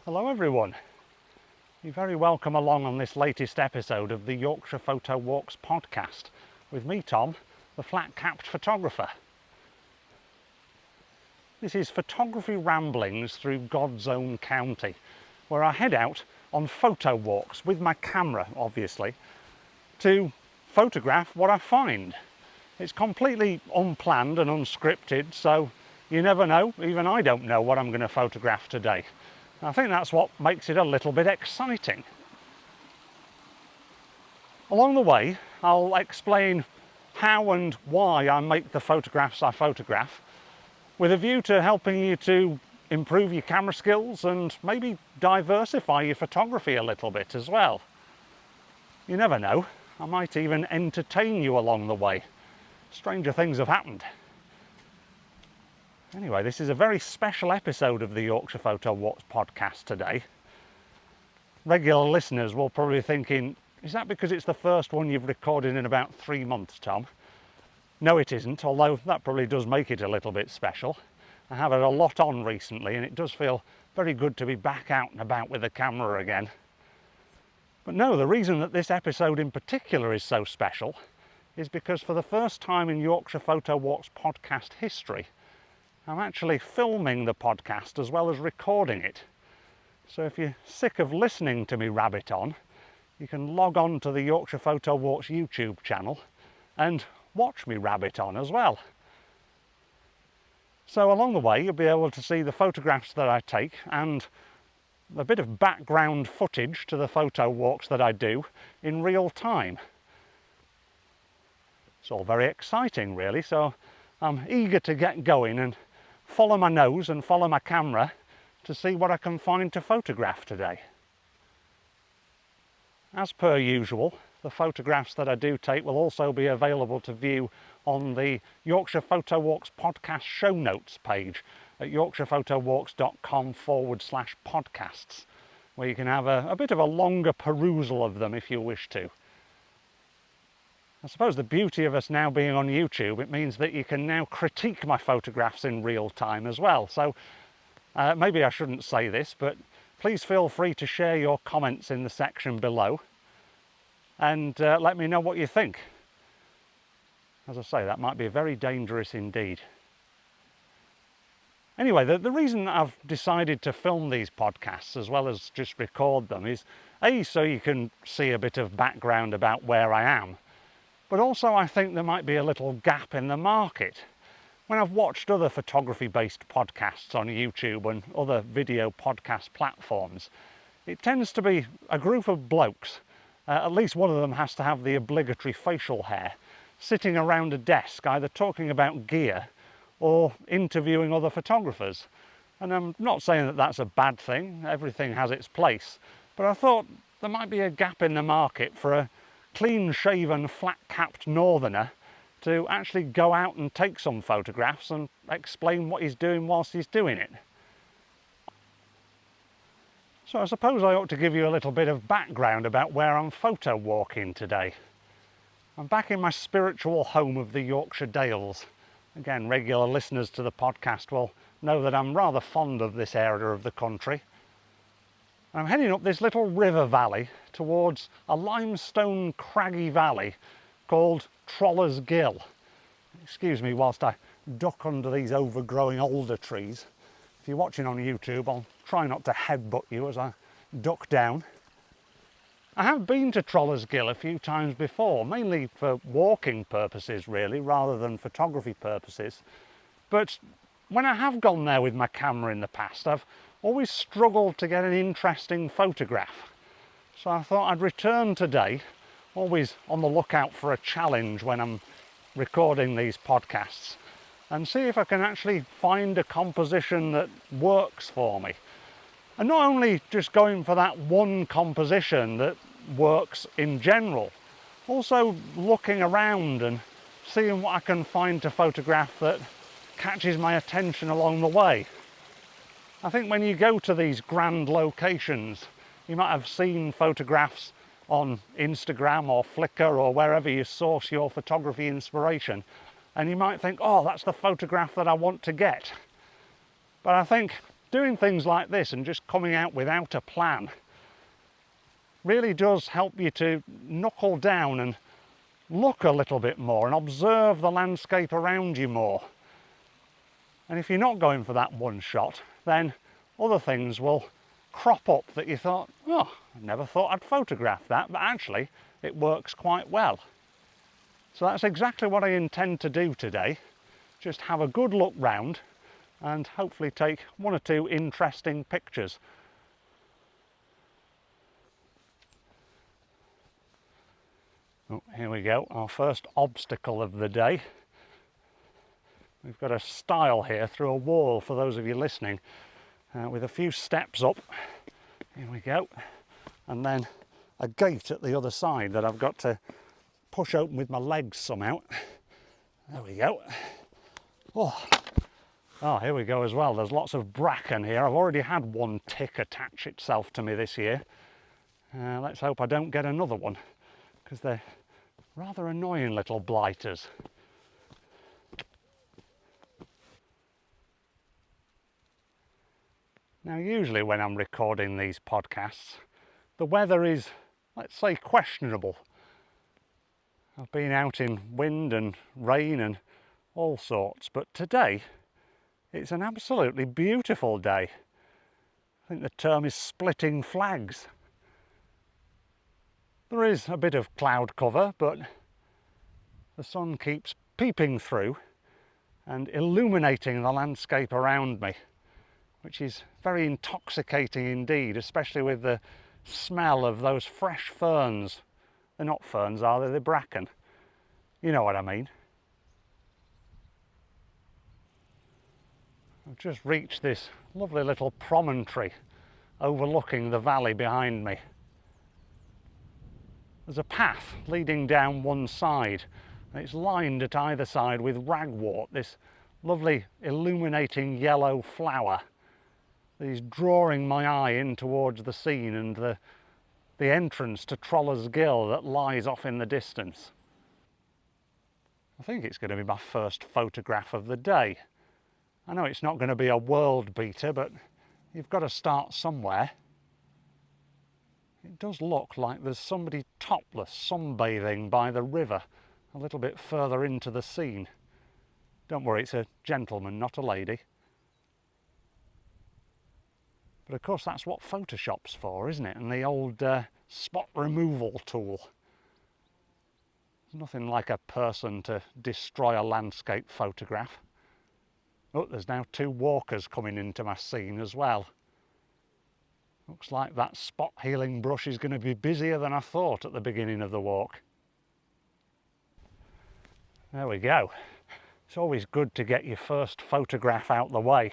Hello everyone, you're very welcome along on this latest episode of the Yorkshire Photo Walks podcast with me, Tom, the flat-capped photographer. This is photography ramblings through God's own county, where I head out on photo walks with my camera, obviously, to photograph what I find. It's completely unplanned and unscripted, so you never know, even I don't know what I'm going to photograph today. I think that's what makes it a little bit exciting. Along the way, I'll explain how and why I make the photographs I photograph, with a view to helping you to improve your camera skills and maybe diversify your photography a little bit as well. You never know, I might even entertain you along the way. Stranger things have happened. Anyway, this is a very special episode of the Yorkshire Photo Walks podcast today. Regular listeners will probably be thinking, is that because it's the first one you've recorded in about 3 months, Tom? No, it isn't, although that probably does make it a little bit special. I have had a lot on recently and it does feel very good to be back out and about with the camera again. But no, the reason that this episode in particular is so special is because for the first time in Yorkshire Photo Walks podcast history, I'm actually filming the podcast as well as recording it. So if you're sick of listening to me rabbit on, you can log on to the Yorkshire Photo Walks YouTube channel and watch me rabbit on as well. So along the way you'll be able to see the photographs that I take and a bit of background footage to the photo walks that I do in real time. It's all very exciting really, so I'm eager to get going and follow my nose and follow my camera to see what I can find to photograph today. As per usual, the photographs that I do take will also be available to view on the Yorkshire Photo Walks podcast show notes page at yorkshirephotowalks.com/podcasts, where you can have a bit of a longer perusal of them if you wish to. I suppose the beauty of us now being on YouTube, it means that you can now critique my photographs in real time as well. So maybe I shouldn't say this, but please feel free to share your comments in the section below and let me know what you think. As I say, that might be very dangerous indeed. Anyway, the reason that I've decided to film these podcasts as well as just record them is A, so you can see a bit of background about where I am, but also I think there might be a little gap in the market. When I've watched other photography-based podcasts on YouTube and other video podcast platforms, it tends to be a group of blokes, at least one of them has to have the obligatory facial hair, sitting around a desk either talking about gear or interviewing other photographers. And I'm not saying that that's a bad thing, everything has its place, but I thought there might be a gap in the market for a clean-shaven, flat-capped northerner to actually go out and take some photographs and explain what he's doing whilst he's doing it. So I suppose I ought to give you a little bit of background about where I'm photo walking today. I'm back in my spiritual home of the Yorkshire Dales. Again, regular listeners to the podcast will know that I'm rather fond of this area of the country. I'm heading up this little river valley towards a limestone craggy valley called Trollers Gill. Excuse me whilst I duck under these overgrowing alder trees. If you're watching on YouTube, I'll try not to headbutt you as I duck down. I have been to Trollers Gill a few times before, mainly for walking purposes really, rather than photography purposes. But when I have gone there with my camera in the past, I've always struggled to get an interesting photograph. So I thought I'd return today, always on the lookout for a challenge when I'm recording these podcasts, and see if I can actually find a composition that works for me. And not only just going for that one composition that works in general, also looking around and seeing what I can find to photograph that catches my attention along the way. I think when you go to these grand locations, you might have seen photographs on Instagram or Flickr or wherever you source your photography inspiration, and you might think, oh, that's the photograph that I want to get. But I think doing things like this and just coming out without a plan really does help you to knuckle down and look a little bit more and observe the landscape around you more. And if you're not going for that one shot, then other things will crop up that you thought, oh, I never thought I'd photograph that, but actually it works quite well. So that's exactly what I intend to do today. Just have a good look round and hopefully take one or two interesting pictures. Oh, here we go, our first obstacle of the day. We've got a stile here through a wall for those of you listening, with a few steps up. Here we go. And then a gate at the other side that I've got to push open with my legs somehow. There we go. Oh, here we go as well. There's lots of bracken here. I've already had one tick attach itself to me this year. Let's hope I don't get another one, because they're rather annoying little blighters. Now, usually when I'm recording these podcasts, the weather is, let's say, questionable. I've been out in wind and rain and all sorts, but today it's an absolutely beautiful day. I think the term is splitting flags. There is a bit of cloud cover, but the sun keeps peeping through and illuminating the landscape around me, which is very intoxicating indeed, especially with the smell of those fresh ferns. They're not ferns, are they? They're bracken. You know what I mean. I've just reached this lovely little promontory overlooking the valley behind me. There's a path leading down one side, and it's lined at either side with ragwort, this lovely illuminating yellow flower that is drawing my eye in towards the scene and the entrance to Trollers Gill that lies off in the distance. I think it's going to be my first photograph of the day. I know it's not going to be a world beater, but you've got to start somewhere. It does look like there's somebody topless sunbathing by the river a little bit further into the scene. Don't worry, it's a gentleman, not a lady. But of course that's what Photoshop's for, isn't it? And the old spot removal tool. There's nothing like a person to destroy a landscape photograph. Oh, there's now two walkers coming into my scene as well. Looks like that spot healing brush is going to be busier than I thought at the beginning of the walk. There we go. It's always good to get your first photograph out the way.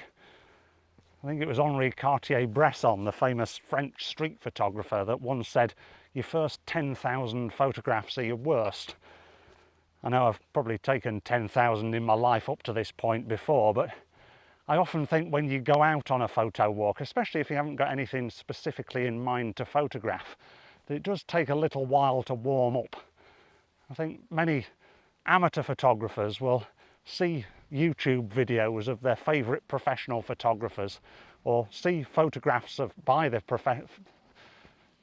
I think it was Henri Cartier-Bresson, the famous French street photographer, that once said, your first 10,000 photographs are your worst. I know I've probably taken 10,000 in my life up to this point before, but I often think when you go out on a photo walk, especially if you haven't got anything specifically in mind to photograph, that it does take a little while to warm up. I think many amateur photographers will see YouTube videos of their favourite professional photographers, or see photographs by the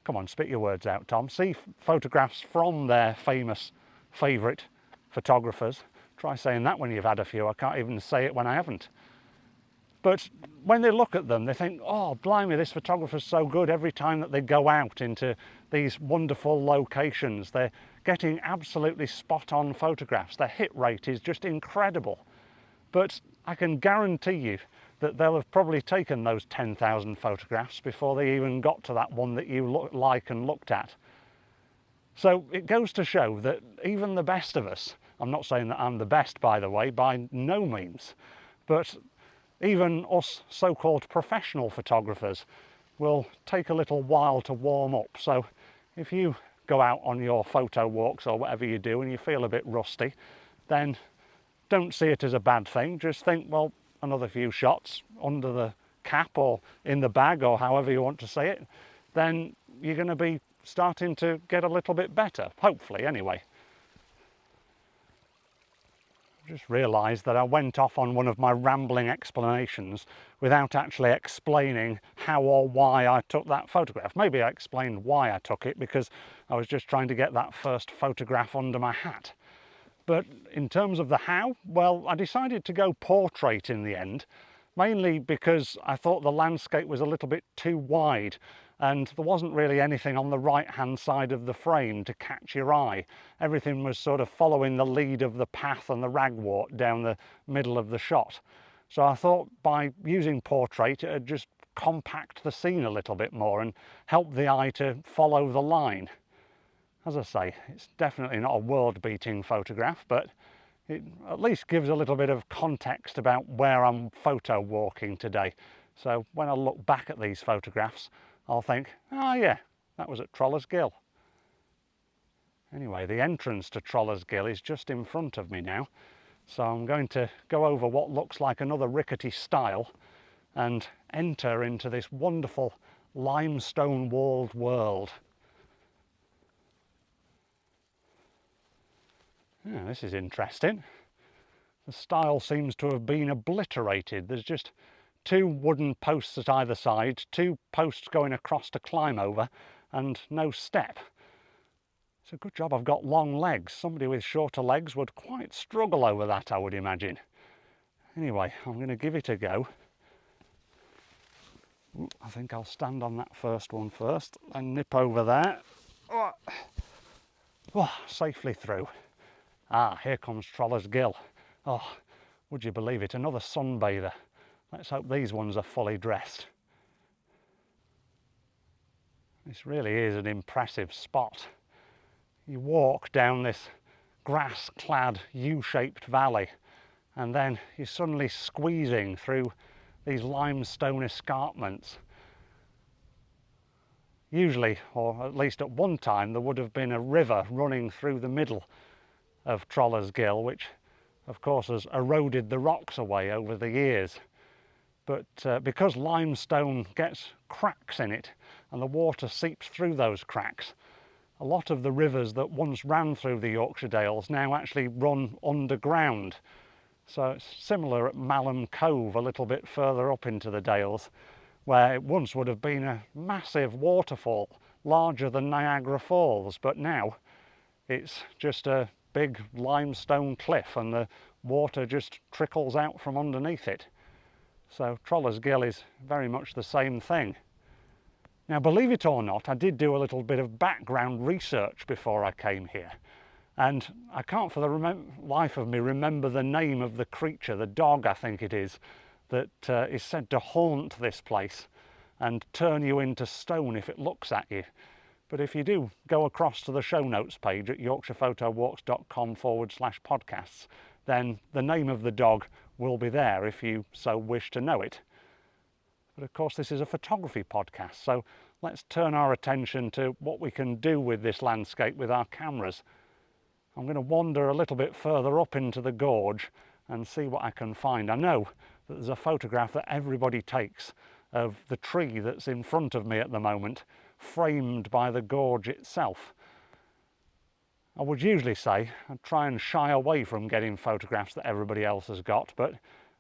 come on, spit your words out, Tom. See photographs from their famous favourite photographers. Try saying that when you've had a few. I can't even say it when I haven't. But when they look at them, they think, oh, blimey, this photographer's so good. Every time that they go out into these wonderful locations, they're getting absolutely spot-on photographs. Their hit rate is just incredible. But I can guarantee you that they'll have probably taken those 10,000 photographs before they even got to that one that you like and looked at. So it goes to show that even the best of us, I'm not saying that I'm the best, by the way, by no means, but even us so-called professional photographers will take a little while to warm up. So if you go out on your photo walks or whatever you do and you feel a bit rusty, then don't see it as a bad thing. Just think, well, another few shots under the cap or in the bag or however you want to say it, then you're going to be starting to get a little bit better, hopefully anyway. just realised that I went off on one of my rambling explanations without actually explaining how or why I took that photograph. Maybe I explained why I took it because I was just trying to get that first photograph under my hat. But in terms of the how, well, I decided to go portrait in the end, mainly because I thought the landscape was a little bit too wide and there wasn't really anything on the right hand side of the frame to catch your eye. Everything was sort of following the lead of the path and the ragwort down the middle of the shot. So I thought by using portrait it would just compact the scene a little bit more and help the eye to follow the line. As I say, it's definitely not a world-beating photograph, but it at least gives a little bit of context about where I'm photo walking today. So when I look back at these photographs, I'll think, oh yeah, that was at Trollers Gill. Anyway, the entrance to Trollers Gill is just in front of me now. So I'm going to go over what looks like another rickety stile and enter into this wonderful limestone walled world. Yeah, this is interesting. The stile seems to have been obliterated. There's just two wooden posts at either side, two posts going across to climb over, and no step. It's a good job I've got long legs. Somebody with shorter legs would quite struggle over that, I would imagine. Anyway, I'm going to give it a go. I think I'll stand on that first one first and nip over there. Oh, safely through. Ah, here comes Trollers Gill. Oh, would you believe it, another sunbather. Let's hope these ones are fully dressed. This really is an impressive spot. You walk down this grass-clad U-shaped valley and then you're suddenly squeezing through these limestone escarpments. Usually, or at least at one time, there would have been a river running through the middle of Trollers Gill, which of course has eroded the rocks away over the years. But because limestone gets cracks in it and the water seeps through those cracks, a lot of the rivers that once ran through the Yorkshire Dales now actually run underground. So it's similar at Malham Cove, a little bit further up into the Dales, where it once would have been a massive waterfall, larger than Niagara Falls, but now it's just a big limestone cliff and the water just trickles out from underneath it. So Trollers Gill is very much the same thing. Now, believe it or not, I did do a little bit of background research before I came here, and I can't for the life of me remember the name of the creature, the dog I think it is, that is said to haunt this place and turn you into stone if it looks at you. But if you do go across to the show notes page at yorkshirephotowalks.com/podcasts, then the name of the dog will be there if you so wish to know it. But of course this is a photography podcast, so let's turn our attention to what we can do with this landscape with our cameras. I'm going to wander a little bit further up into the gorge and see what I can find. I know that there's a photograph that everybody takes of the tree that's in front of me at the moment, framed by the gorge itself. I would usually say I'd try and shy away from getting photographs that everybody else has got, but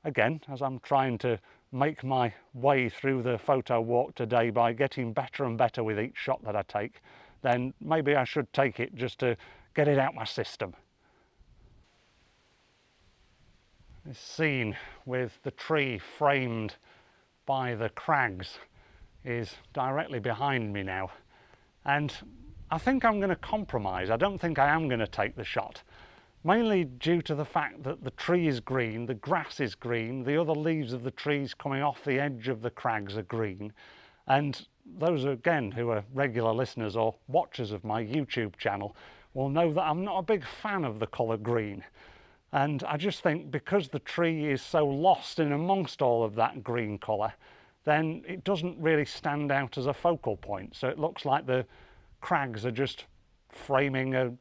again, as I'm trying to make my way through the photo walk today by getting better and better with each shot that I take, then maybe I should take it just to get it out my system. This scene with the tree framed by the crags is directly behind me now, and I think I'm going to compromise. I don't think I am going to take the shot, mainly due to the fact that the tree is green, the grass is green, the other leaves of the trees coming off the edge of the crags are green, and those again who are regular listeners or watchers of my YouTube channel will know that I'm not a big fan of the colour green. And I just think because the tree is so lost in amongst all of that green colour, then it doesn't really stand out as a focal point. So it looks like the crags are just framing a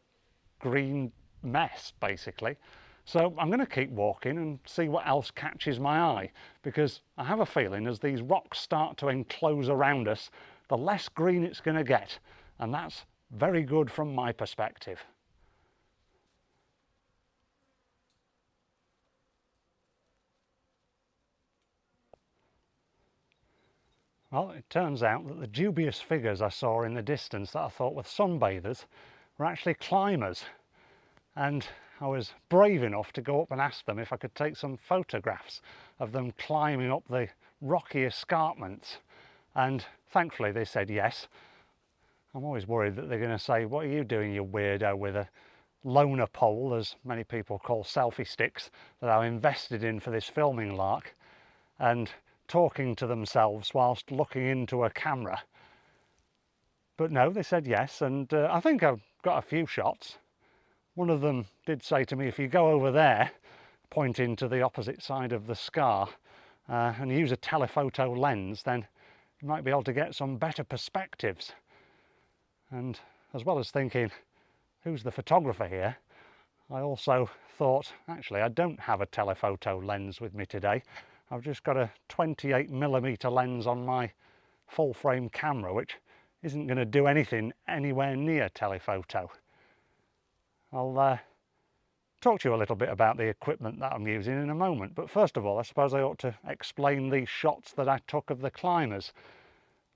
green mess, basically. So I'm going to keep walking and see what else catches my eye, because I have a feeling as these rocks start to enclose around us, the less green it's going to get, and that's very good from my perspective. Well, it turns out that the dubious figures I saw in the distance that I thought were sunbathers were actually climbers, and I was brave enough to go up and ask them if I could take some photographs of them climbing up the rocky escarpments, and thankfully they said yes. I'm always worried that they're going to say, "What are you doing, you weirdo, with a loner pole," as many people call selfie sticks, that I invested in for this filming lark, and talking to themselves whilst looking into a camera. But no, they said yes, and I think I've got a few shots. One of them did say to me, if you go over there, pointing to the opposite side of the scar, and use a telephoto lens, then you might be able to get some better perspectives. And as well as thinking, who's the photographer here, I also thought, actually, I don't have a telephoto lens with me today. I've just got a 28mm lens on my full frame camera, which isn't going to do anything anywhere near telephoto. I'll talk to you a little bit about the equipment that I'm using in a moment, but first of all I suppose I ought to explain the shots that I took of the climbers.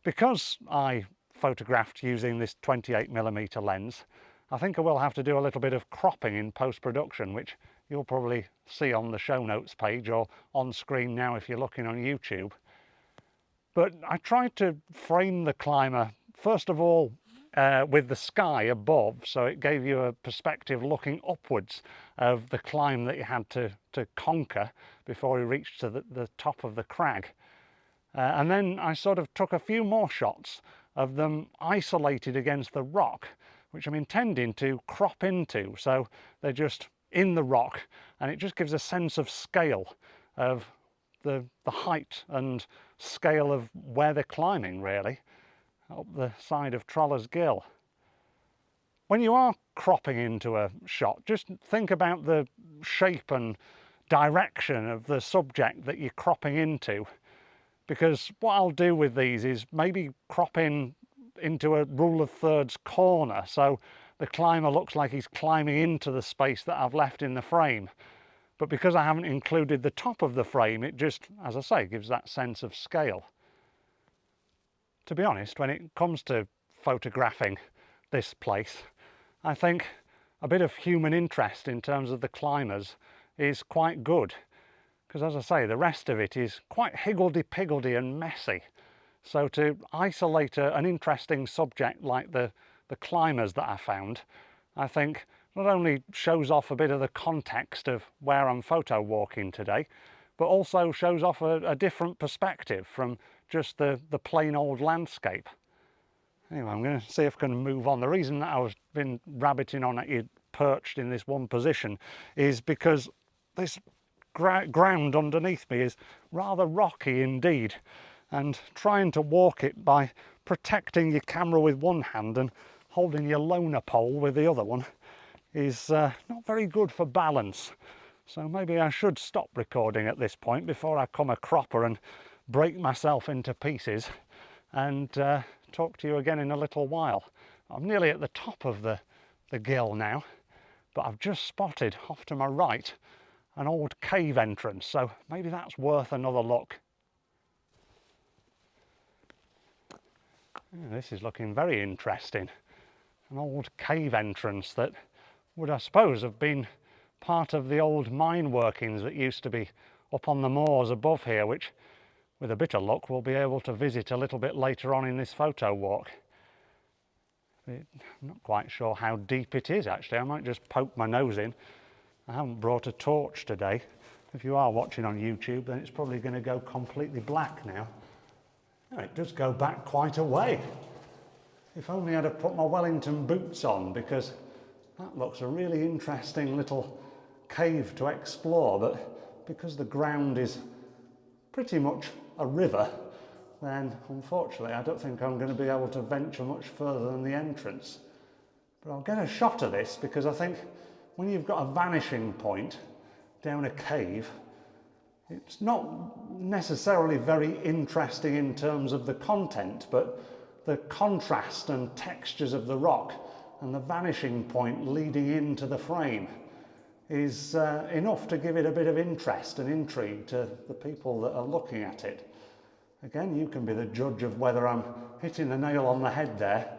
Because I photographed using this 28mm lens, I think I will have to do a little bit of cropping in post-production, which you'll probably see on the show notes page or on screen now if you're looking on YouTube. But I tried to frame the climber, first of all, with the sky above, so it gave you a perspective looking upwards of the climb that you had to conquer before you reached to the top of the crag. And then I sort of took a few more shots of them isolated against the rock, which I'm intending to crop into, so they're just in the rock, and it just gives a sense of scale of the height and scale of where they're climbing, really, up the side of Trollers Gill. When you are cropping into a shot, just think about the shape and direction of the subject that you're cropping into, because what I'll do with these is maybe crop into a rule of thirds corner, so the climber looks like he's climbing into the space that I've left in the frame. But because I haven't included the top of the frame, it just, as I say, gives that sense of scale. To be honest, when it comes to photographing this place, I think a bit of human interest in terms of the climbers is quite good. Because as I say, the rest of it is quite higgledy-piggledy and messy. So to isolate an interesting subject like the climbers that I found, I think not only shows off a bit of the context of where I'm photo walking today, but also shows off a different perspective from just the plain old landscape. Anyway, I'm going to see if I can move on. The reason that I've been rabbiting on at you perched in this one position is because this ground underneath me is rather rocky indeed, and trying to walk it by protecting your camera with one hand and holding your loner pole with the other one is not very good for balance. So maybe I should stop recording at this point before I come a cropper and break myself into pieces, and talk to you again in a little while. I'm nearly at the top of the gill now, but I've just spotted off to my right an old cave entrance, so maybe that's worth another look. Yeah, this is looking very interesting. An old cave entrance that would, I suppose, have been part of the old mine workings that used to be up on the moors above here, which, with a bit of luck, we'll be able to visit a little bit later on in this photo walk. I'm not quite sure how deep it is, actually. I might just poke my nose in. I haven't brought a torch today. If you are watching on YouTube, then it's probably going to go completely black now. Oh, it does go back quite a way. If only I'd have put my Wellington boots on, because that looks a really interesting little cave to explore, but because the ground is pretty much a river, then unfortunately I don't think I'm going to be able to venture much further than the entrance. But I'll get a shot of this, because I think when you've got a vanishing point down a cave, it's not necessarily very interesting in terms of the content, but the contrast and textures of the rock and the vanishing point leading into the frame is enough to give it a bit of interest and intrigue to the people that are looking at it. Again, you can be the judge of whether I'm hitting the nail on the head there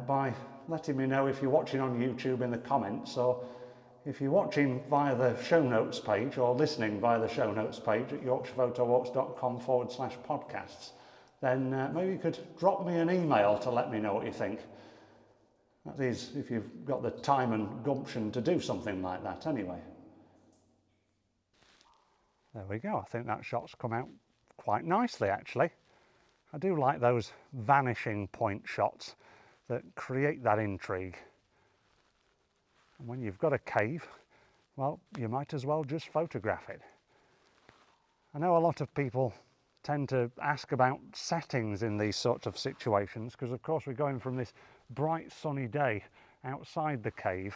by letting me know if you're watching on YouTube in the comments, or if you're watching via the show notes page or listening via the show notes page at yorkshirephotowalks.com/podcasts, then maybe you could drop me an email to let me know what you think. That is, if you've got the time and gumption to do something like that anyway. There we go, I think that shot's come out quite nicely actually. I do like those vanishing point shots that create that intrigue. And when you've got a cave, well, you might as well just photograph it. I know a lot of people tend to ask about settings in these sorts of situations, because of course we're going from this bright sunny day outside the cave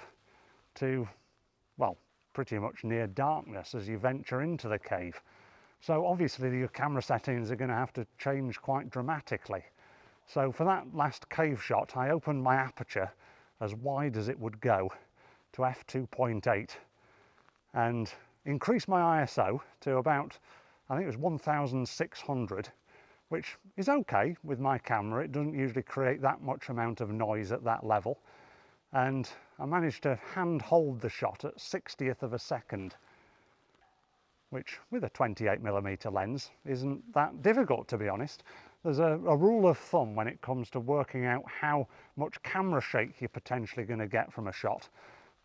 to, well, pretty much near darkness as you venture into the cave. So obviously your camera settings are going to have to change quite dramatically. So for that last cave shot, I opened my aperture as wide as it would go to f2.8 and increased my ISO to about, I think it was 1600, which is okay with my camera. It doesn't usually create that much amount of noise at that level. And I managed to hand hold the shot at 60th of a second, which with a 28mm lens isn't that difficult, to be honest. There's a rule of thumb when it comes to working out how much camera shake you're potentially going to get from a shot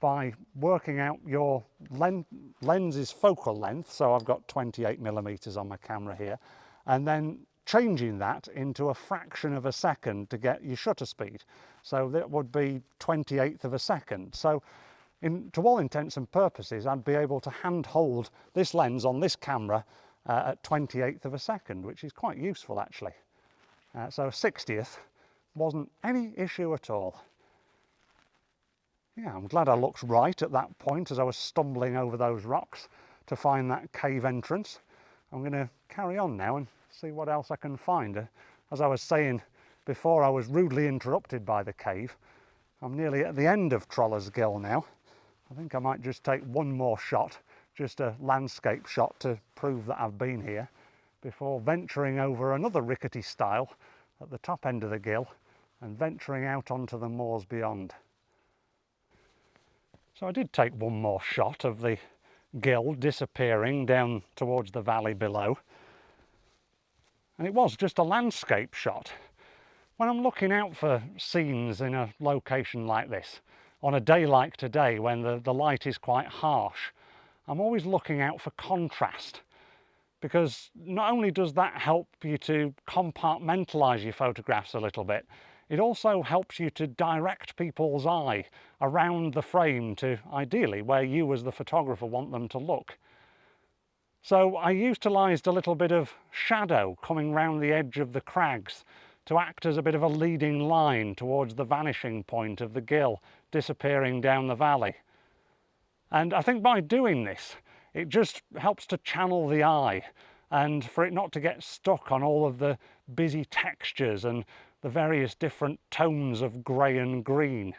by working out your lens's focal length. So I've got 28mm on my camera here, and then changing that into a fraction of a second to get your shutter speed. So that would be 28th of a second. So to all intents and purposes, I'd be able to hand hold this lens on this camera at 28th of a second, which is quite useful actually. So 60th wasn't any issue at all. Yeah, I'm glad I looked right at that point as I was stumbling over those rocks to find that cave entrance. I'm going to carry on now and see what else I can find. As I was saying before, I was rudely interrupted by the cave. I'm nearly at the end of Trollers Gill now. I think I might just take one more shot, just a landscape shot to prove that I've been here, before venturing over another rickety stile at the top end of the gill and venturing out onto the moors beyond. So I did take one more shot of the gill disappearing down towards the valley below, and it was just a landscape shot. When I'm looking out for scenes in a location like this, on a day like today when the light is quite harsh, I'm always looking out for contrast, because not only does that help you to compartmentalise your photographs a little bit, it also helps you to direct people's eye around the frame to ideally where you as the photographer want them to look. So I utilised a little bit of shadow coming round the edge of the crags to act as a bit of a leading line towards the vanishing point of the gill disappearing down the valley. And I think by doing this, it just helps to channel the eye and for it not to get stuck on all of the busy textures and the various different tones of grey and green.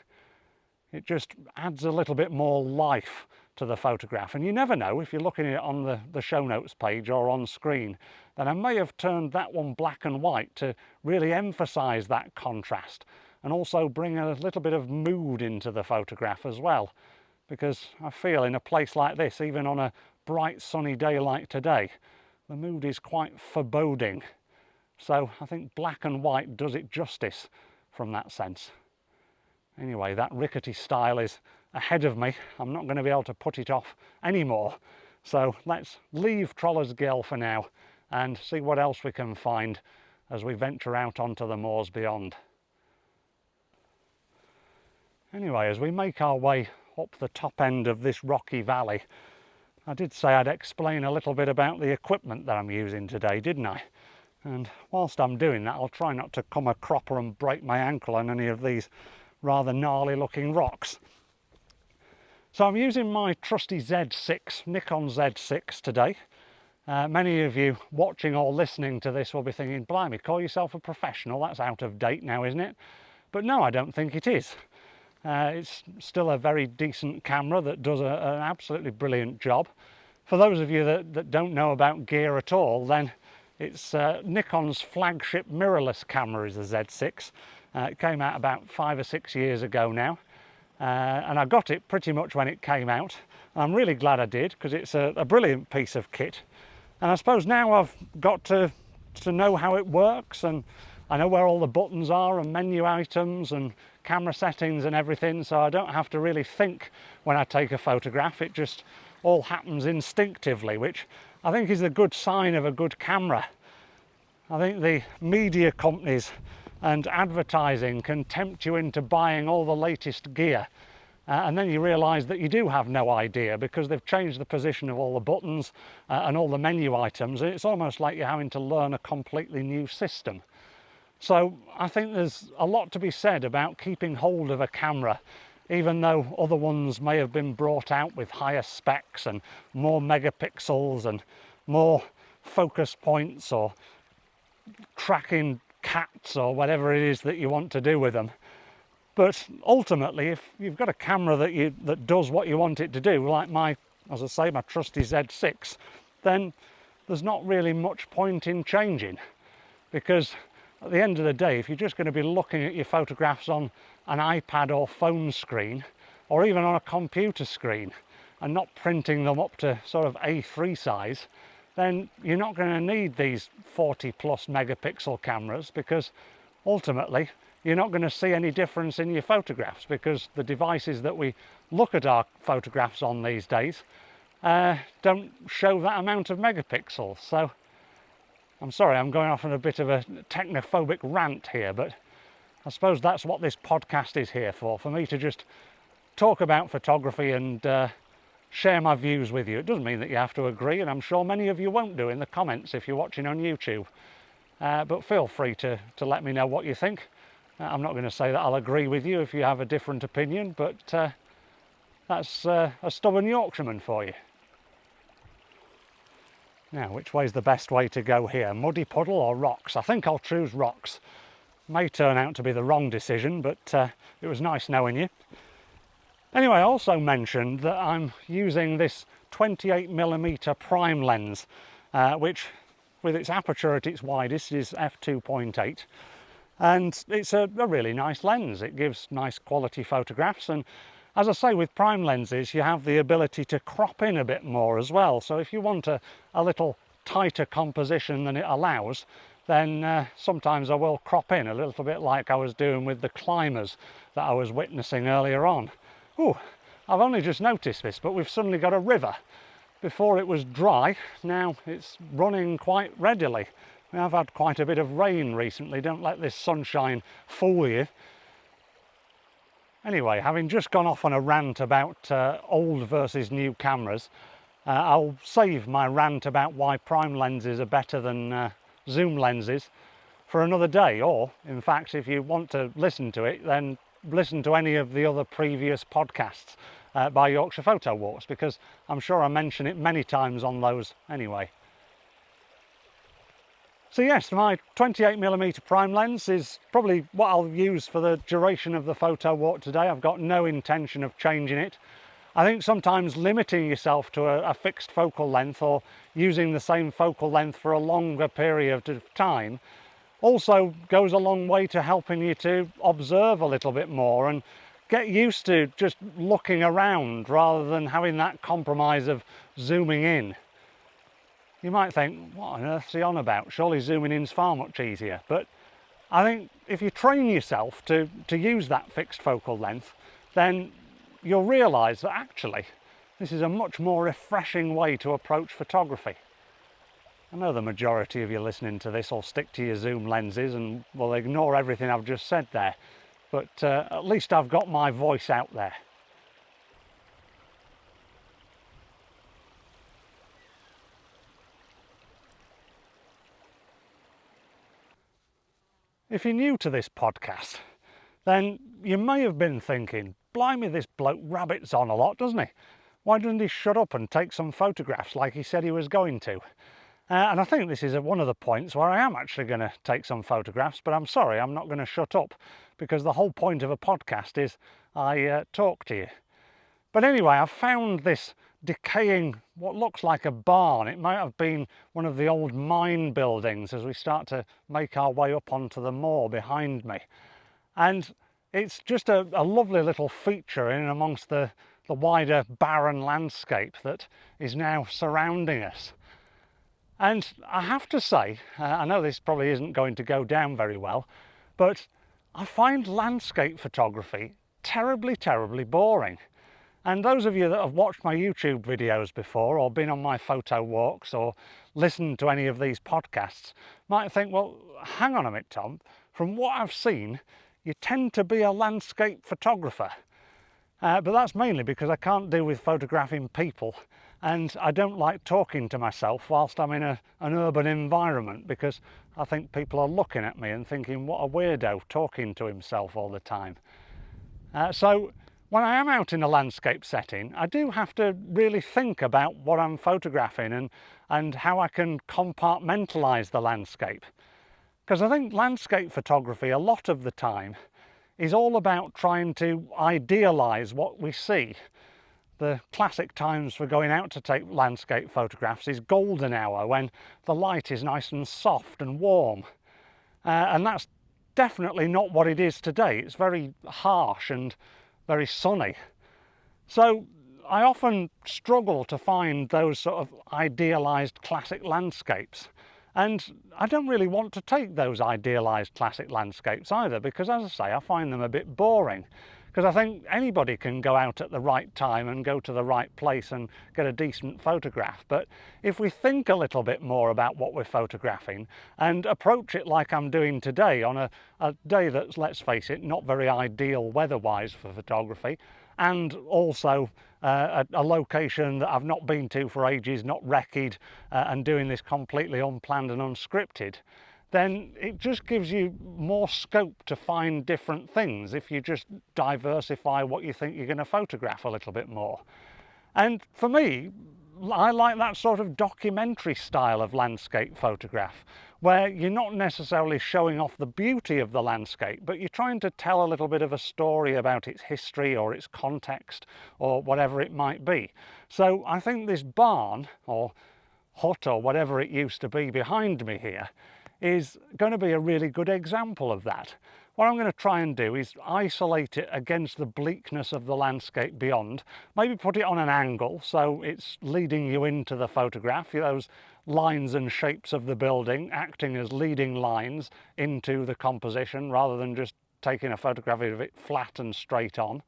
It just adds a little bit more life to the photograph. And you never know, if you're looking at it on the show notes page or on screen, then I may have turned that one black and white to really emphasise that contrast and also bring a little bit of mood into the photograph as well. Because I feel in a place like this, even on a bright sunny day like today, the mood is quite foreboding. So I think black and white does it justice from that sense. Anyway, that rickety stile is ahead of me. I'm not going to be able to put it off anymore. So let's leave Trollers Gill for now and see what else we can find as we venture out onto the moors beyond. Anyway, as we make our way up the top end of this rocky valley, I did say I'd explain a little bit about the equipment that I'm using today, didn't I? And whilst I'm doing that, I'll try not to come a cropper and break my ankle on any of these rather gnarly looking rocks. So I'm using my trusty Z6, Nikon Z6 today. Many of you watching or listening to this will be thinking, blimey, call yourself a professional, that's out of date now, isn't it? But no, I don't think it is. It's still a very decent camera that does an absolutely brilliant job. For those of you that don't know about gear at all, then It's Nikon's flagship mirrorless camera is the Z6. It came out about 5 or 6 years ago now, and I got it pretty much when it came out. I'm really glad I did, because it's a brilliant piece of kit. And I suppose now I've got to know how it works, and I know where all the buttons are and menu items and camera settings and everything, so I don't have to really think when I take a photograph. It just all happens instinctively, which I think is a good sign of a good camera. I think the media companies and advertising can tempt you into buying all the latest gear, and then you realise that you do have no idea, because they've changed the position of all the buttons and all the menu items. It's almost like you're having to learn a completely new system. So I think there's a lot to be said about keeping hold of a camera, even though other ones may have been brought out with higher specs and more megapixels and more focus points or tracking cats or whatever it is that you want to do with them. But ultimately, if you've got a camera that does what you want it to do, like as I say, my trusty Z6, then there's not really much point in changing, because at the end of the day, if you're just going to be looking at your photographs on an iPad or phone screen, or even on a computer screen, and not printing them up to sort of A3 size, then you're not going to need these 40 plus megapixel cameras, because ultimately you're not going to see any difference in your photographs, because the devices that we look at our photographs on these days don't show that amount of megapixels. So I'm sorry, I'm going off on a bit of a technophobic rant here, but I suppose that's what this podcast is here for me to just talk about photography and share my views with you. It doesn't mean that you have to agree, and I'm sure many of you won't do in the comments if you're watching on YouTube. But feel free to let me know what you think. I'm not going to say that I'll agree with you if you have a different opinion, but that's a stubborn Yorkshireman for you. Now, which way's the best way to go here? Muddy puddle or rocks? I think I'll choose rocks. May turn out to be the wrong decision, but it was nice knowing you. Anyway, I also mentioned that I'm using this 28mm prime lens, which with its aperture at its widest is f2.8, and it's a really nice lens. It gives nice quality photographs, and as I say, with prime lenses you have the ability to crop in a bit more as well. So if you want a little tighter composition than it allows, then sometimes I will crop in a little bit, like I was doing with the climbers that I was witnessing earlier on. Oh, I've only just noticed this, but we've suddenly got a river. Before it was dry, now it's running quite readily. We have had quite a bit of rain recently. Don't let this sunshine fool you. Anyway, having just gone off on a rant about old versus new cameras, I'll save my rant about why prime lenses are better than zoom lenses for another day, or in fact, if you want to listen to it, then listen to any of the other previous podcasts by Yorkshire Photo Walks, because I'm sure I mention it many times on those anyway. So yes, my 28mm prime lens is probably what I'll use for the duration of the photo walk today. I've got no intention of changing it. I think sometimes limiting yourself to a fixed focal length, or using the same focal length for a longer period of time, also goes a long way to helping you to observe a little bit more and get used to just looking around rather than having that compromise of zooming in. You might think, what on earth's he on about? Surely zooming in's far much easier. But I think if you train yourself to use that fixed focal length, then you'll realise that actually this is a much more refreshing way to approach photography. I know the majority of you listening to this will stick to your zoom lenses and will ignore everything I've just said there, but at least I've got my voice out there. If you're new to this podcast, then you may have been thinking, blimey, this bloke rabbits on a lot, doesn't he? Why doesn't he shut up and take some photographs like he said he was going to? And I think this is one of the points where I am actually going to take some photographs, but I'm sorry, I'm not going to shut up, because the whole point of a podcast is I talk to you. But anyway, I've found this decaying what looks like a barn. It might have been one of the old mine buildings as we start to make our way up onto the moor behind me. And it's just a lovely little feature in amongst the wider barren landscape that is now surrounding us. And I have to say, I know this probably isn't going to go down very well, but I find landscape photography terribly, terribly boring. And those of you that have watched my YouTube videos before, or been on my photo walks, or listened to any of these podcasts, might think, well, hang on a minute, Tom, from what I've seen, you tend to be a landscape photographer. But that's mainly because I can't deal with photographing people, and I don't like talking to myself whilst I'm in an urban environment, because I think people are looking at me and thinking, what a weirdo talking to himself all the time. So when I am out in a landscape setting, I do have to really think about what I'm photographing and how I can compartmentalise the landscape. Because I think landscape photography a lot of the time is all about trying to idealise what we see. The classic times for going out to take landscape photographs is golden hour, when the light is nice and soft and warm. And that's definitely not what it is today. It's very harsh and very sunny. So I often struggle to find those sort of idealised classic landscapes. And I don't really want to take those idealised classic landscapes either, because, as I say, I find them a bit boring. Because I think anybody can go out at the right time and go to the right place and get a decent photograph. But if we think a little bit more about what we're photographing and approach it like I'm doing today, on a day that's, let's face it, not very ideal weather-wise for photography, and also a location that I've not been to for ages, not recce'd, and doing this completely unplanned and unscripted, then it just gives you more scope to find different things if you just diversify what you think you're going to photograph a little bit more. And for me, I like that sort of documentary style of landscape photograph, where you're not necessarily showing off the beauty of the landscape, but you're trying to tell a little bit of a story about its history or its context or whatever it might be. So I think this barn or hut or whatever it used to be behind me here is going to be a really good example of that. What I'm going to try and do is isolate it against the bleakness of the landscape beyond, maybe put it on an angle so it's leading you into the photograph, those lines and shapes of the building acting as leading lines into the composition rather than just taking a photograph of it flat and straight on,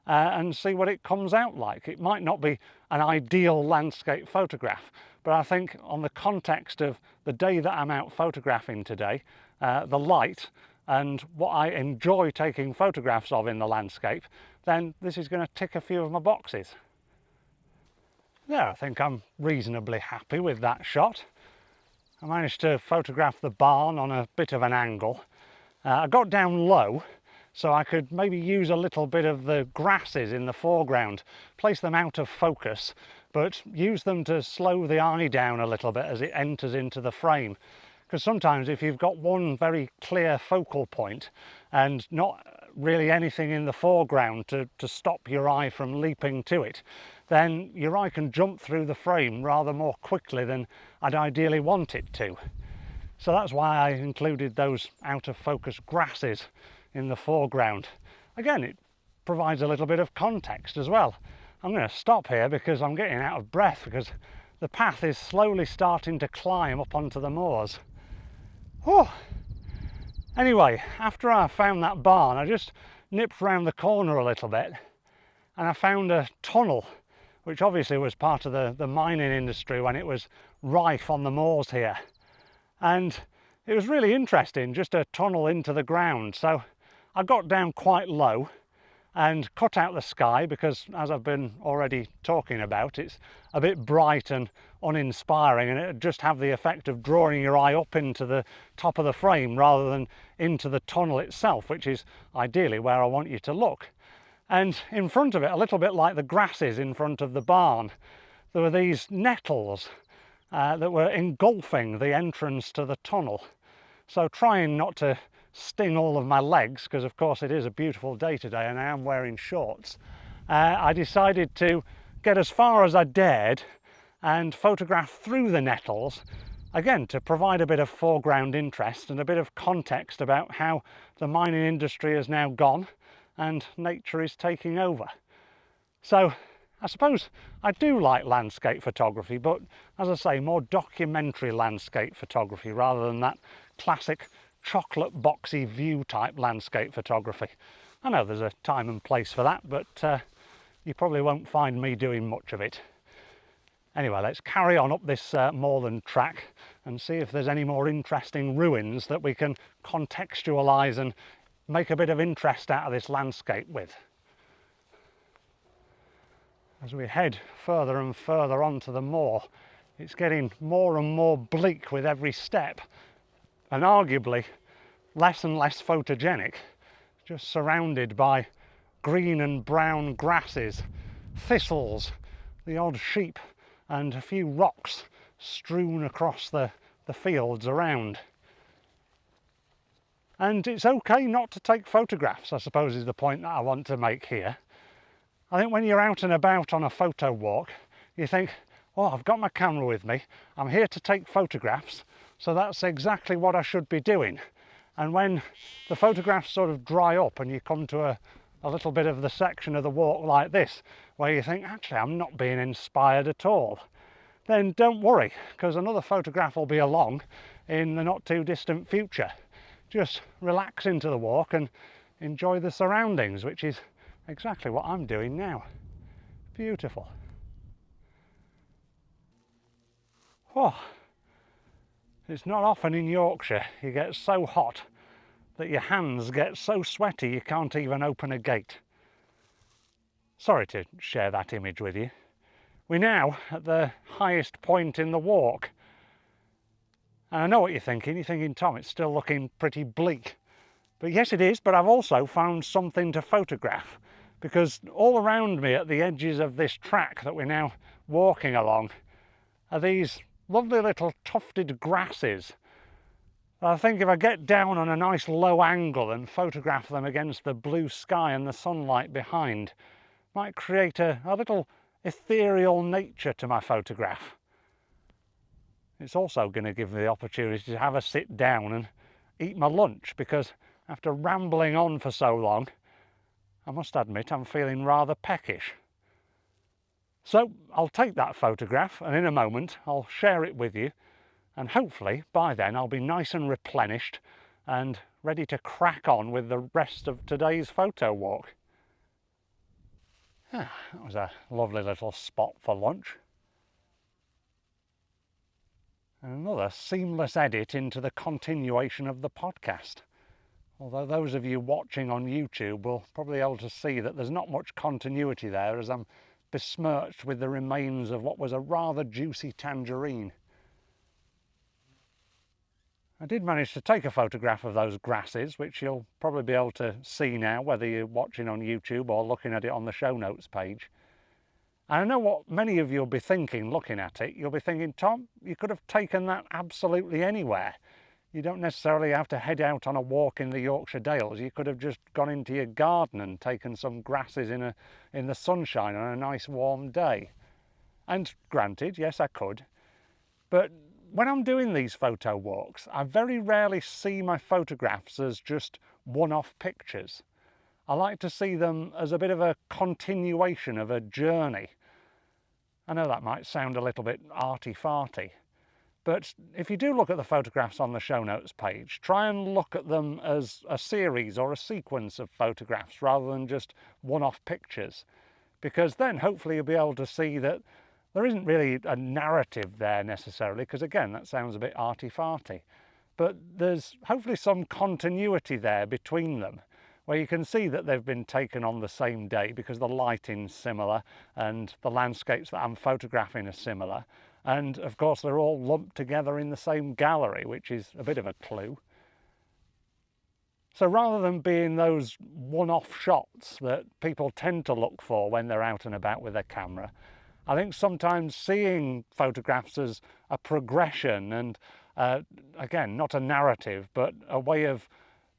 and see what it comes out like. It might not be an ideal landscape photograph, but I think on the context of the day that I'm out photographing today, the light, and what I enjoy taking photographs of in the landscape, then this is going to tick a few of my boxes. Yeah, I think I'm reasonably happy with that shot. I managed to photograph the barn on a bit of an angle. I got down low so I could maybe use a little bit of the grasses in the foreground, place them out of focus, but use them to slow the eye down a little bit as it enters into the frame. Because sometimes if you've got one very clear focal point and not really anything in the foreground to stop your eye from leaping to it, then your eye can jump through the frame rather more quickly than I'd ideally want it to. So that's why I included those out of focus grasses in the foreground. Again, it provides a little bit of context as well. I'm going to stop here because I'm getting out of breath, because the path is slowly starting to climb up onto the moors. Oh. Anyway, after I found that barn, I just nipped round the corner a little bit and I found a tunnel, which obviously was part of the mining industry when it was rife on the moors here. And it was really interesting, just a tunnel into the ground. So I got down quite low and cut out the sky, because as I've been already talking about, it's a bit bright and uninspiring, and it'd just have the effect of drawing your eye up into the top of the frame rather than into the tunnel itself, which is ideally where I want you to look. And in front of it, a little bit like the grasses in front of the barn, there were these nettles that were engulfing the entrance to the tunnel. So trying not to sting all of my legs, because of course it is a beautiful day today and I am wearing shorts, I decided to get as far as I dared and photograph through the nettles, again to provide a bit of foreground interest and a bit of context about how the mining industry has now gone and nature is taking over. So I suppose I do like landscape photography, but as I say, more documentary landscape photography rather than that classic chocolate boxy view type landscape photography. I know there's a time and place for that, but you probably won't find me doing much of it. Anyway, let's carry on up this moorland track and see if there's any more interesting ruins that we can contextualise and make a bit of interest out of this landscape with. As we head further and further onto the moor, it's getting more and more bleak with every step, and arguably less and less photogenic, just surrounded by green and brown grasses, thistles, the odd sheep and a few rocks strewn across the fields around. And it's okay not to take photographs, I suppose, is the point that I want to make here. I think when you're out and about on a photo walk, you think, oh, I've got my camera with me, I'm here to take photographs, so that's exactly what I should be doing. And when the photographs sort of dry up and you come to a little bit of the section of the walk like this, where you think, actually, I'm not being inspired at all, then don't worry, because another photograph will be along in the not too distant future. Just relax into the walk and enjoy the surroundings, which is exactly what I'm doing now. Beautiful. Oh, it's not often in Yorkshire you get so hot that your hands get so sweaty you can't even open a gate. Sorry to share that image with you. We're now at the highest point in the walk. And I know what you're thinking. You're thinking, Tom, it's still looking pretty bleak. But yes, it is, but I've also found something to photograph, because all around me at the edges of this track that we're now walking along are these lovely little tufted grasses. I think if I get down on a nice low angle and photograph them against the blue sky and the sunlight behind, might create a little ethereal nature to my photograph. It's also going to give me the opportunity to have a sit down and eat my lunch, because after rambling on for so long, I must admit I'm feeling rather peckish. So I'll take that photograph and in a moment I'll share it with you, and hopefully by then I'll be nice and replenished and ready to crack on with the rest of today's photo walk. That was a lovely little spot for lunch. And another seamless edit into the continuation of the podcast. Although those of you watching on YouTube will probably be able to see that there's not much continuity there, as I'm besmirched with the remains of what was a rather juicy tangerine. I did manage to take a photograph of those grasses, which you'll probably be able to see now, whether you're watching on YouTube or looking at it on the show notes page. And I know what many of you will be thinking looking at it. You'll be thinking, Tom, you could have taken that absolutely anywhere. You don't necessarily have to head out on a walk in the Yorkshire Dales. You could have just gone into your garden and taken some grasses in the sunshine on a nice warm day. And granted, yes, I could. But when I'm doing these photo walks, I very rarely see my photographs as just one-off pictures. I like to see them as a bit of a continuation of a journey. I know that might sound a little bit arty-farty, but if you do look at the photographs on the show notes page, try and look at them as a series or a sequence of photographs rather than just one-off pictures, because then hopefully you'll be able to see that there isn't really a narrative there necessarily, because again, that sounds a bit arty-farty, but there's hopefully some continuity there between them, where you can see that they've been taken on the same day because the lighting's similar and the landscapes that I'm photographing are similar. And of course, they're all lumped together in the same gallery, which is a bit of a clue. So rather than being those one-off shots that people tend to look for when they're out and about with their camera, I think sometimes seeing photographs as a progression and, again, not a narrative, but a way of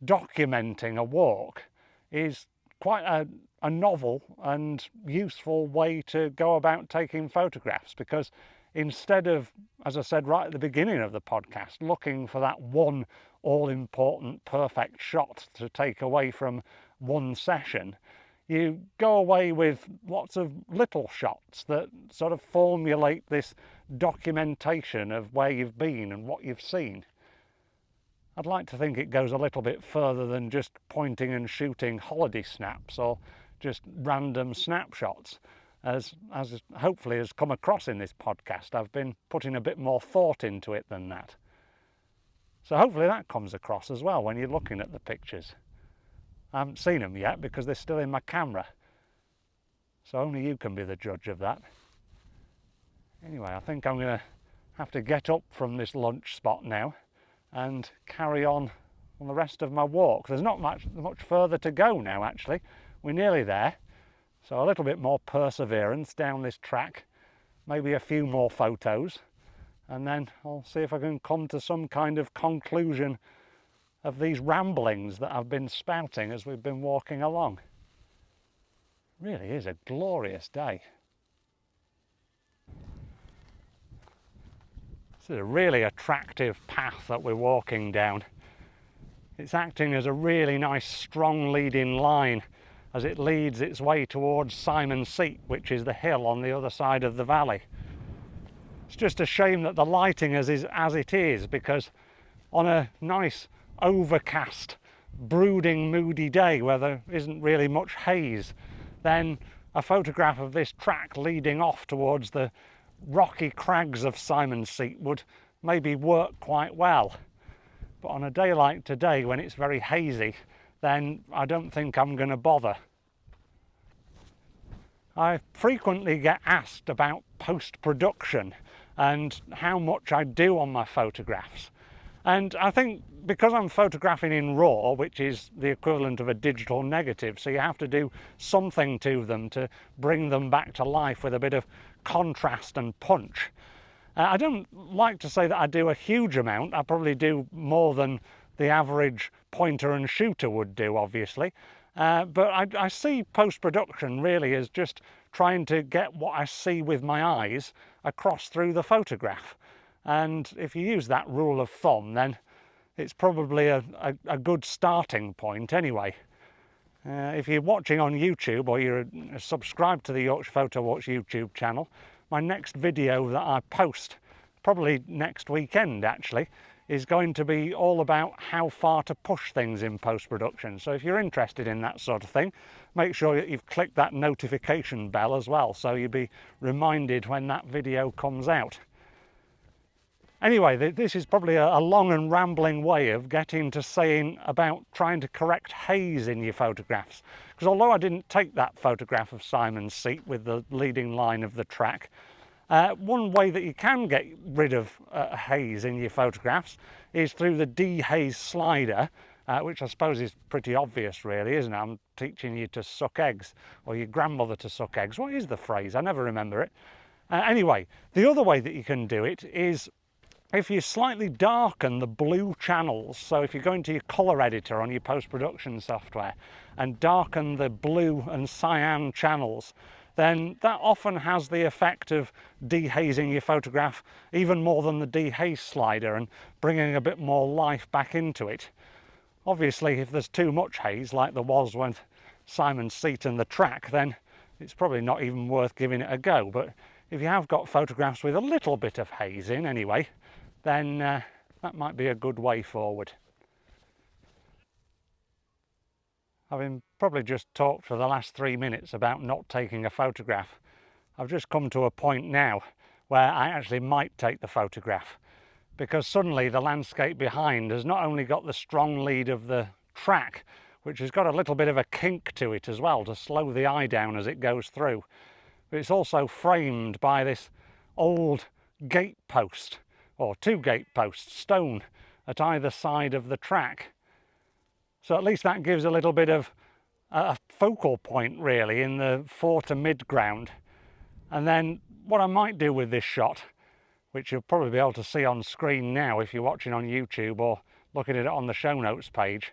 documenting a walk is quite a a novel and useful way to go about taking photographs, because instead of, as I said right at the beginning of the podcast, looking for that one all-important perfect shot to take away from one session, you go away with lots of little shots that sort of formulate this documentation of where you've been and what you've seen. I'd like to think it goes a little bit further than just pointing and shooting holiday snaps or just random snapshots. As hopefully has come across in this podcast, I've been putting a bit more thought into it than that. So hopefully that comes across as well when you're looking at the pictures. I haven't seen them yet because they're still in my camera, so only you can be the judge of that. Anyway, I think I'm going to have to get up from this lunch spot now and carry on the rest of my walk. There's not much further to go now, actually. We're nearly there, so a little bit more perseverance down this track, maybe a few more photos, and then I'll see if I can come to some kind of conclusion of these ramblings that I've been spouting as we've been walking along. It really is a glorious day. This is a really attractive path that we're walking down. It's acting as a really nice strong leading line as it leads its way towards Simon's Seat, which is the hill on the other side of the valley. It's just a shame that the lighting is as it is, because on a nice overcast, brooding, moody day where there isn't really much haze, then a photograph of this track leading off towards the rocky crags of Simon's Seat would maybe work quite well. But on a day like today, when it's very hazy, then I don't think I'm going to bother. I frequently get asked about post-production and how much I do on my photographs. And I think because I'm photographing in RAW, which is the equivalent of a digital negative, so you have to do something to them to bring them back to life with a bit of contrast and punch. I don't like to say that I do a huge amount. I probably do more than the average pointer and shooter would do, obviously. But I see post-production really as just trying to get what I see with my eyes across through the photograph. And if you use that rule of thumb, then it's probably a good starting point anyway. If you're watching on YouTube or you're subscribed to the Yorkshire Photo Walks YouTube channel, my next video that I post, probably next weekend actually, is going to be all about how far to push things in post-production. So if you're interested in that sort of thing, make sure that you've clicked that notification bell as well, so you'll be reminded when that video comes out. Anyway, this is probably a long and rambling way of getting to saying about trying to correct haze in your photographs. Because although I didn't take that photograph of Simon's Seat with the leading line of the track, one way that you can get rid of haze in your photographs is through the dehaze slider, which I suppose is pretty obvious really, isn't it? I'm teaching you to suck eggs, or your grandmother to suck eggs. What is the phrase? I never remember it. Anyway, the other way that you can do it is if you slightly darken the blue channels. So if you go into your colour editor on your post-production software and darken the blue and cyan channels, then that often has the effect of dehazing your photograph even more than the dehaze slider and bringing a bit more life back into it. Obviously, if there's too much haze, like there was when Simon's Seat and the track, then it's probably not even worth giving it a go. But if you have got photographs with a little bit of haze in anyway, then that might be a good way forward. Having probably just talked for the last 3 minutes about not taking a photograph, I've just come to a point now where I actually might take the photograph, because suddenly the landscape behind has not only got the strong lead of the track, which has got a little bit of a kink to it as well to slow the eye down as it goes through, but it's also framed by this old gate post, or two gate posts, stone, at either side of the track. So at least that gives a little bit of a focal point really in the fore to mid ground. And then what I might do with this shot, which you'll probably be able to see on screen now if you're watching on YouTube or looking at it on the show notes page,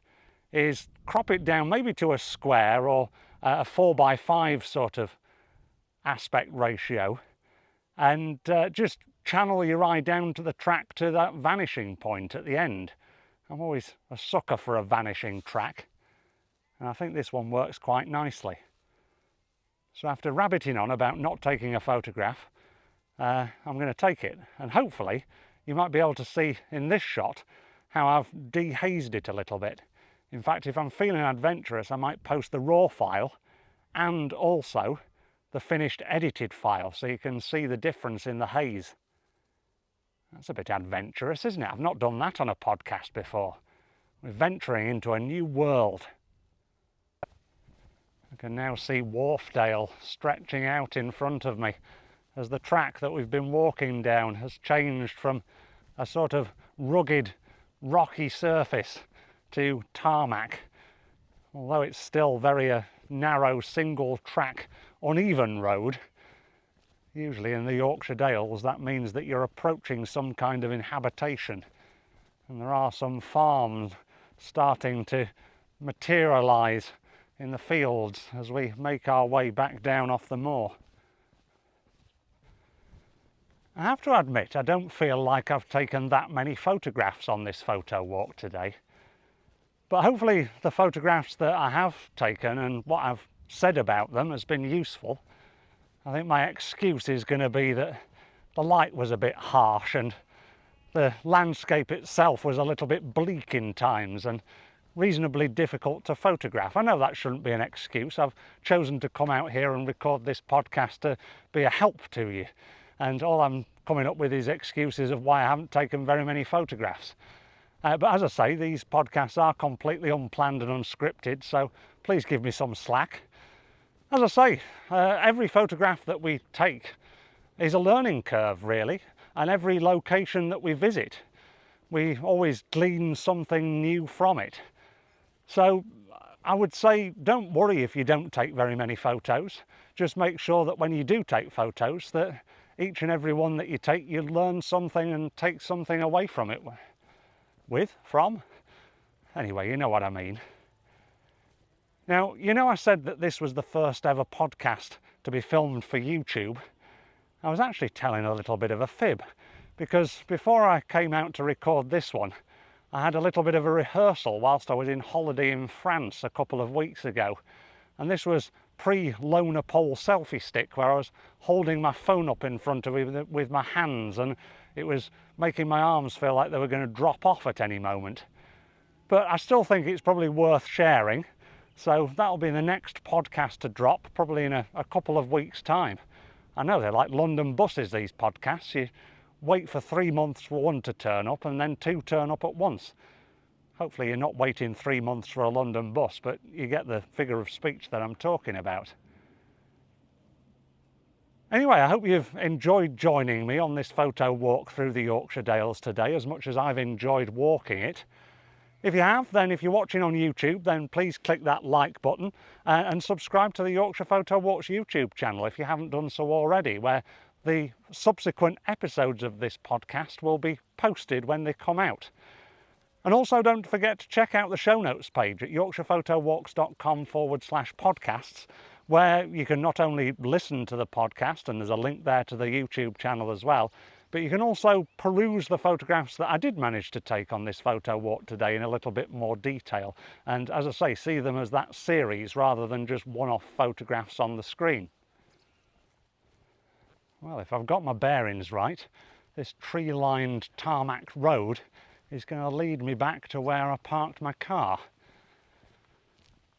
is crop it down maybe to a square or a 4:5 sort of aspect ratio, and just channel your eye down to the track to that vanishing point at the end. I'm always a sucker for a vanishing track, and I think this one works quite nicely. So after rabbiting on about not taking a photograph, I'm going to take it, and hopefully you might be able to see in this shot how I've dehazed it a little bit. In fact, if I'm feeling adventurous, I might post the raw file and also the finished edited file so you can see the difference in the haze. That's a bit adventurous, isn't it? I've not done that on a podcast before. We're venturing into a new world. I can now see Wharfdale stretching out in front of me as the track that we've been walking down has changed from a sort of rugged, rocky surface to tarmac. Although it's still very narrow, single track, uneven road. Usually in the Yorkshire Dales that means that you're approaching some kind of inhabitation, and there are some farms starting to materialise in the fields as we make our way back down off the moor. I have to admit, I don't feel like I've taken that many photographs on this photo walk today, but hopefully the photographs that I have taken and what I've said about them has been useful. I think my excuse is going to be that the light was a bit harsh and the landscape itself was a little bit bleak in times and reasonably difficult to photograph. I know that shouldn't be an excuse. I've chosen to come out here and record this podcast to be a help to you, and all I'm coming up with is excuses of why I haven't taken very many photographs. But as I say, these podcasts are completely unplanned and unscripted, so please give me some slack. As I say, every photograph that we take is a learning curve, really, and every location that we visit, we always glean something new from it. So I would say don't worry if you don't take very many photos. Just make sure that when you do take photos, that each and every one that you take, you learn something and take something away from it. Anyway, you know what I mean. Now, you know I said that this was the first ever podcast to be filmed for YouTube. I was actually telling a little bit of a fib, because before I came out to record this one, I had a little bit of a rehearsal whilst I was in holiday in France a couple of weeks ago. And this was pre-loner pole selfie stick, where I was holding my phone up in front of me with my hands, and it was making my arms feel like they were going to drop off at any moment. But I still think it's probably worth sharing. So that'll be the next podcast to drop, probably in a couple of weeks' time. I know they're like London buses, these podcasts. You wait for 3 months for one to turn up and then two turn up at once. Hopefully you're not waiting 3 months for a London bus, but you get the figure of speech that I'm talking about. Anyway, I hope you've enjoyed joining me on this photo walk through the Yorkshire Dales today as much as I've enjoyed walking it. If you have, then if you're watching on YouTube, then please click that like button and subscribe to the Yorkshire Photo Walks YouTube channel if you haven't done so already, where the subsequent episodes of this podcast will be posted when they come out. And also don't forget to check out the show notes page at yorkshirephotowalks.com/podcasts, where you can not only listen to the podcast, and there's a link there to the YouTube channel as well, but you can also peruse the photographs that I did manage to take on this photo walk today in a little bit more detail. And as I say, see them as that series rather than just one-off photographs on the screen. Well, if I've got my bearings right, this tree-lined tarmac road is going to lead me back to where I parked my car.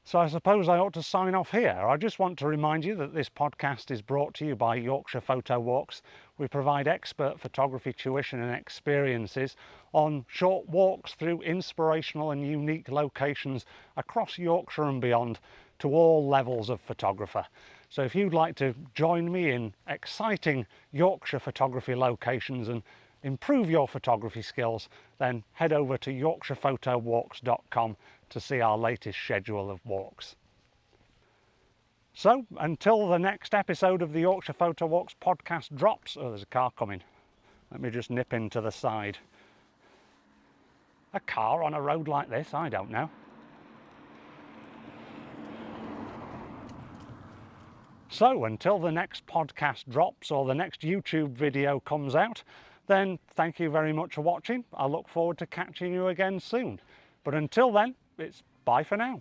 So I suppose I ought to sign off here. I just want to remind you that this podcast is brought to you by Yorkshire Photo Walks. We provide expert photography tuition and experiences on short walks through inspirational and unique locations across Yorkshire and beyond to all levels of photographer. So if you'd like to join me in exciting Yorkshire photography locations and improve your photography skills, then head over to yorkshirephotowalks.com to see our latest schedule of walks. So until the next episode of the Yorkshire Photo Walks podcast drops, oh, there's a car coming. Let me just nip into the side. A car on a road like this? I don't know. So until the next podcast drops or the next YouTube video comes out, then thank you very much for watching. I look forward to catching you again soon. But until then, it's bye for now.